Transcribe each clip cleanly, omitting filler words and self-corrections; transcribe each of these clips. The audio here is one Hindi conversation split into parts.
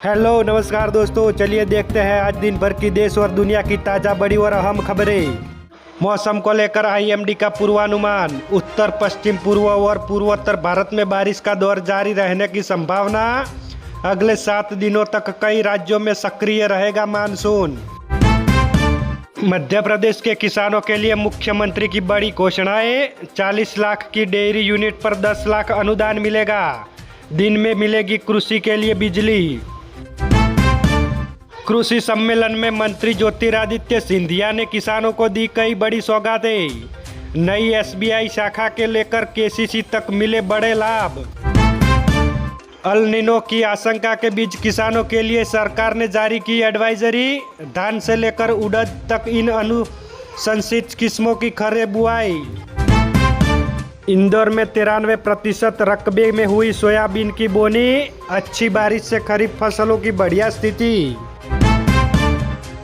हेलो नमस्कार दोस्तों, चलिए देखते हैं आज दिन भर की देश और दुनिया की ताज़ा बड़ी और अहम खबरें। मौसम को लेकर आईएमडी का पूर्वानुमान। उत्तर पश्चिम पूर्व और पूर्वोत्तर भारत में बारिश का दौर जारी रहने की संभावना। अगले 7 दिनों तक कई राज्यों में सक्रिय रहेगा मानसून। मध्य प्रदेश के किसानों के लिए मुख्यमंत्री की बड़ी घोषणाएं। 40 लाख की डेयरी यूनिट पर 10 लाख अनुदान मिलेगा। दिन में मिलेगी कृषि के लिए बिजली। कृषि सम्मेलन में मंत्री ज्योतिरादित्य सिंधिया ने किसानों को दी कई बड़ी सौगातें। नई एसबीआई शाखा के लेकर केसीसी तक मिले बड़े लाभ। अल नीनो की आशंका के बीच किसानों के लिए सरकार ने जारी की एडवाइजरी। धान से लेकर उड़द तक इन अनुशंसित किस्मों की खरीद बुआई। इंदौर में 93% रकबे में हुई सोयाबीन की बोनी। अच्छी बारिश से खरीफ फसलों की बढ़िया स्थिति।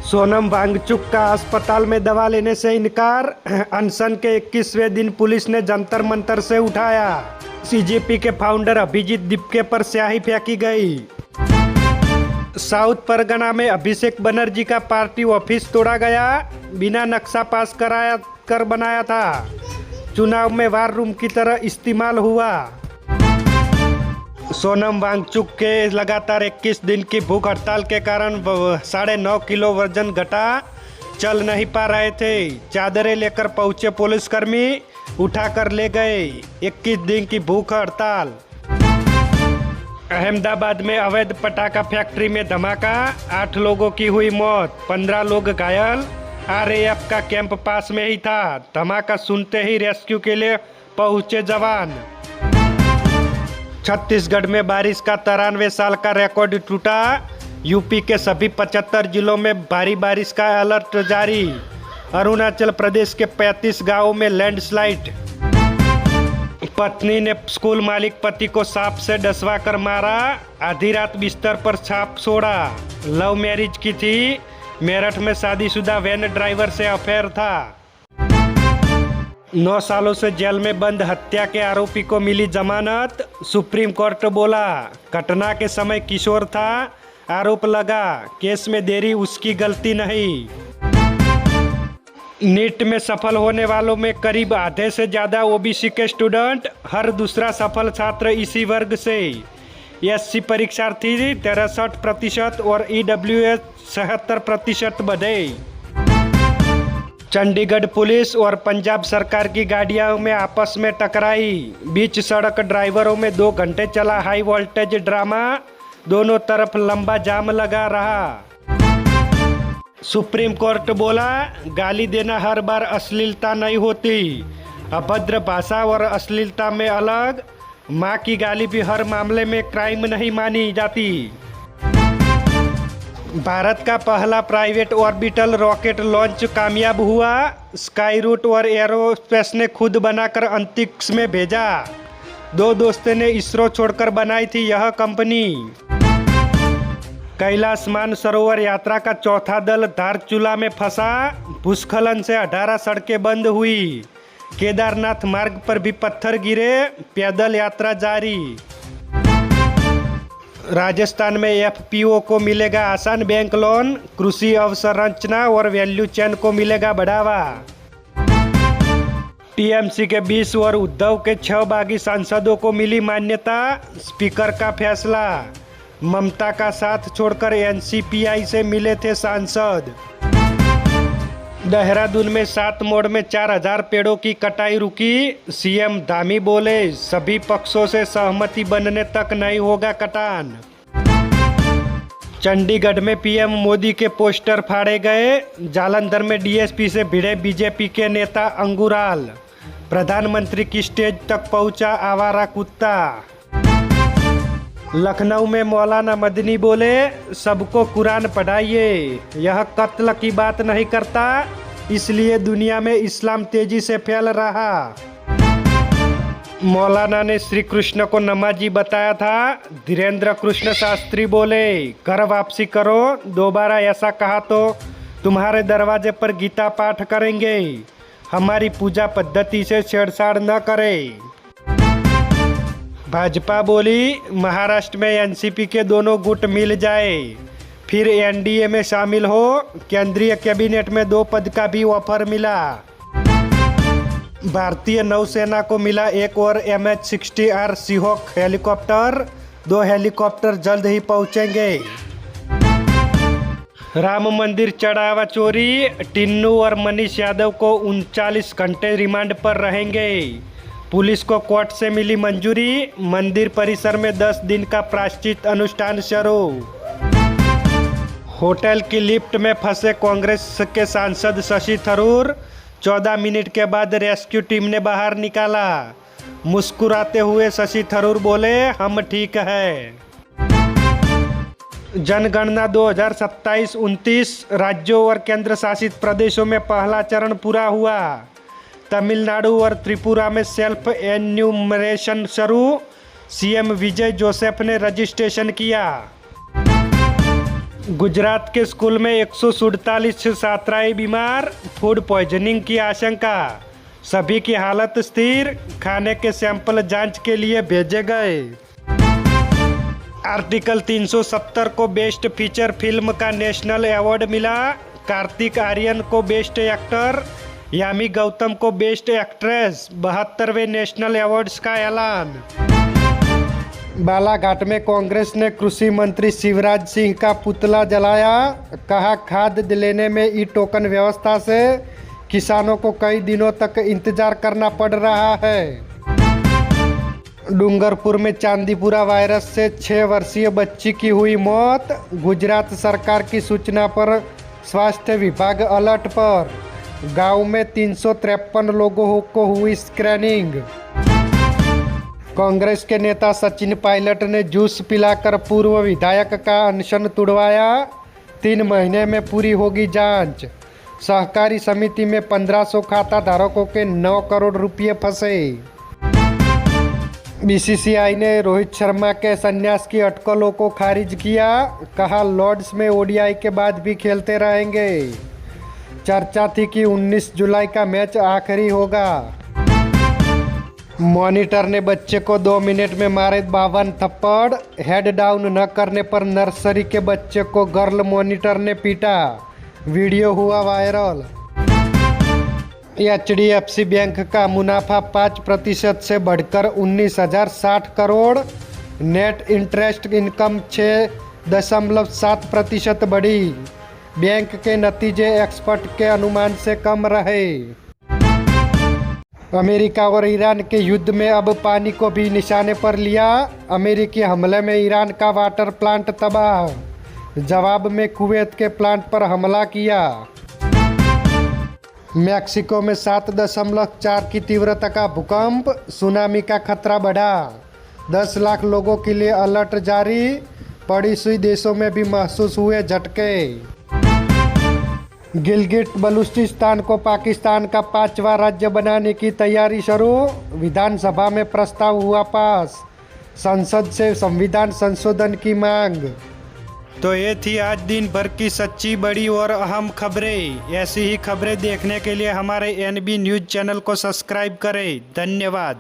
सोनम वांगचुक का अस्पताल में दवा लेने से इनकार। अनशन के 21वें दिन पुलिस ने जंतर मंतर से उठाया। सीजेपी के फाउंडर अभिजीत दीपके पर स्याही फेंकी गई। साउथ परगना में अभिषेक बनर्जी का पार्टी ऑफिस तोड़ा गया। बिना नक्शा पास कराया कर बनाया था। चुनाव में वार रूम की तरह इस्तेमाल हुआ। सोनम वांगचुक के लगातार 21 दिन की भूख हड़ताल के कारण 9.5 किलो वजन घटा। चल नहीं पा रहे थे। चादरें लेकर पहुंचे पुलिसकर्मी, उठाकर ले गए। 21 दिन की भूख हड़ताल। अहमदाबाद में अवैध पटाखा फैक्ट्री में धमाका। 8 लोगों की हुई मौत, 15 लोग घायल। आरएएफ का कैंप पास में ही था। धमाका सुनते ही रेस्क्यू के लिए पहुंचे जवान। छत्तीसगढ़ में बारिश का 93 साल का रिकॉर्ड टूटा। यूपी के सभी 75 जिलों में भारी बारिश का अलर्ट जारी। अरुणाचल प्रदेश के 35 गांवों में लैंडस्लाइड। पत्नी ने स्कूल मालिक पति को सांप से डसवा कर मारा। आधी रात बिस्तर पर सांप छोड़ा। लव मैरिज की थी। मेरठ में शादीशुदा वैन ड्राइवर से अफेयर था। 9 सालों से जेल में बंद हत्या के आरोपी को मिली जमानत। सुप्रीम कोर्ट बोला घटना के समय किशोर था। आरोप लगा केस में देरी उसकी गलती नहीं। नीट में सफल होने वालों में करीब आधे से ज़्यादा ओबीसी के स्टूडेंट। हर दूसरा सफल छात्र इसी वर्ग से। एससी परीक्षार्थी 63% और ईडब्ल्यूएस 76% बढ़े। चंडीगढ़ पुलिस और पंजाब सरकार की गाड़ियों में आपस में टकराई। बीच सड़क ड्राइवरों में 2 घंटे चला हाई वोल्टेज ड्रामा। दोनों तरफ लंबा जाम लगा रहा। सुप्रीम कोर्ट बोला गाली देना हर बार अश्लीलता नहीं होती। अभद्र भाषा और अश्लीलता में अलग। माँ की गाली भी हर मामले में क्राइम नहीं मानी जाती। भारत का पहला प्राइवेट ऑर्बिटल रॉकेट लॉन्च कामयाब हुआ। स्काई रूट और एरोस्पेस ने खुद बनाकर अंतरिक्ष में भेजा। 2 दोस्तों ने इसरो छोड़कर बनाई थी यह कंपनी। कैलाश मानसरोवर यात्रा का चौथा दल धारचूला में फंसा। भूस्खलन से 18 सड़कें बंद हुई। केदारनाथ मार्ग पर भी पत्थर गिरे। पैदल यात्रा जारी। राजस्थान में एफपीओ को मिलेगा आसान बैंक लोन। कृषि अवसंरचना और वैल्यू चेन को मिलेगा बढ़ावा। टीएमसी के 20 और उद्धव के 6 बागी सांसदों को मिली मान्यता। स्पीकर का फैसला। ममता का साथ छोड़कर एनसीपीआई से मिले थे सांसद। देहरादून में 7 मोड़ में 4000 पेड़ों की कटाई रुकी। सीएम धामी बोले सभी पक्षों से सहमति बनने तक नहीं होगा कटान। चंडीगढ़ में पीएम मोदी के पोस्टर फाड़े गए। जालंधर में डीएसपी से भिड़े बीजेपी के नेता अंगुराल। प्रधानमंत्री की स्टेज तक पहुंचा आवारा कुत्ता। लखनऊ में मौलाना मदनी बोले सबको कुरान पढ़ाइए। यह कत्ल की बात नहीं करता, इसलिए दुनिया में इस्लाम तेजी से फैल रहा। मौलाना ने श्री कृष्ण को नमाजी बताया था। धीरेन्द्र कृष्ण शास्त्री बोले घर वापसी करो। दोबारा ऐसा कहा तो तुम्हारे दरवाजे पर गीता पाठ करेंगे। हमारी पूजा पद्धति से छेड़छाड़ न करें। भाजपा बोली महाराष्ट्र में एनसीपी के दोनों गुट मिल जाए फिर एनडीए में शामिल हो। केंद्रीय कैबिनेट में 2 पद का भी ऑफर मिला। भारतीय नौसेना को मिला एक और MH-60R सीहॉक हेलीकॉप्टर। 2 हेलीकॉप्टर जल्द ही पहुंचेंगे। राम मंदिर चढ़ावा चोरी, टिन्नू और मनीष यादव को 39 घंटे रिमांड पर रहेंगे। पुलिस को कोर्ट से मिली मंजूरी। मंदिर परिसर में 10 दिन का प्रायश्चित अनुष्ठान शुरू। होटल की लिफ्ट में फंसे कांग्रेस के सांसद शशि थरूर, 14 मिनट के बाद रेस्क्यू टीम ने बाहर निकाला। मुस्कुराते हुए शशि थरूर बोले, हम ठीक हैं। जनगणना 2027-29 राज्यों और केंद्र शासित प्रदेशों में पहला चरण पूरा हुआ। तमिलनाडु और त्रिपुरा में सेल्फ एन्यूमरेशन शुरू। सीएम विजय जोसेफ ने रजिस्ट्रेशन किया। गुजरात के स्कूल में 147 छात्राएं बीमार, फूड पॉइजनिंग की आशंका। सभी की हालत स्थिर, खाने के सैंपल जांच के लिए भेजे गए। आर्टिकल 370 को बेस्ट फीचर फिल्म का नेशनल अवार्ड मिला। कार्तिक आर्यन को बेस्ट एक्टर, यामी गौतम को बेस्ट एक्ट्रेस। 72वें नेशनल अवार्ड्स का ऐलान। बालाघाट में कांग्रेस ने कृषि मंत्री शिवराज सिंह का पुतला जलाया। कहा, खाद लेने में ई टोकन व्यवस्था से किसानों को कई दिनों तक इंतजार करना पड़ रहा है। डूंगरपुर में चांदीपुरा वायरस से 6 वर्षीय बच्ची की हुई मौत। गुजरात सरकार की सूचना पर स्वास्थ्य विभाग अलर्ट पर। गांव में 353 लोगों को हुई स्क्रीनिंग। कांग्रेस के नेता सचिन पायलट ने जूस पिलाकर पूर्व विधायक का अनशन तुड़वाया। 3 महीने में पूरी होगी जांच। सहकारी समिति में 1500 खाता धारकों के 9 करोड़ रुपये फंसे। बीसीसीआई ने रोहित शर्मा के संन्यास की अटकलों को खारिज किया। कहा, लॉर्ड्स में ओडीआई के बाद भी खेलते रहेंगे। चर्चा थी कि 19 जुलाई का मैच आखिरी होगा। मॉनिटर ने बच्चे को 2 मिनट में मारे 52 थप्पड़। हेड डाउन न करने पर नर्सरी के बच्चे को गर्ल मॉनिटर ने पीटा। वीडियो हुआ वायरल। HDFC बैंक का मुनाफा 5% से बढ़कर 19,060 करोड़। नेट इंटरेस्ट इनकम 6.7% बढ़ी। बैंक के नतीजे एक्सपर्ट के अनुमान से कम रहे। अमेरिका और ईरान के युद्ध में अब पानी को भी निशाने पर लिया। अमेरिकी हमले में ईरान का वाटर प्लांट तबाह। जवाब में कुवैत के प्लांट पर हमला किया। मैक्सिको में 7.4 की तीव्रता का भूकंप। सुनामी का खतरा बढ़ा। 10 लाख लोगों के लिए अलर्ट जारी। पड़ोसी देशों में भी महसूस हुए झटके। गिलगिट बलूचिस्तान को पाकिस्तान का 5वां राज्य बनाने की तैयारी शुरू। विधानसभा में प्रस्ताव हुआ पास। संसद से संविधान संशोधन की मांग। तो ये थी आज दिन भर की सच्ची, बड़ी और अहम खबरें। ऐसी ही खबरें देखने के लिए हमारे NB न्यूज़ चैनल को सब्सक्राइब करें। धन्यवाद।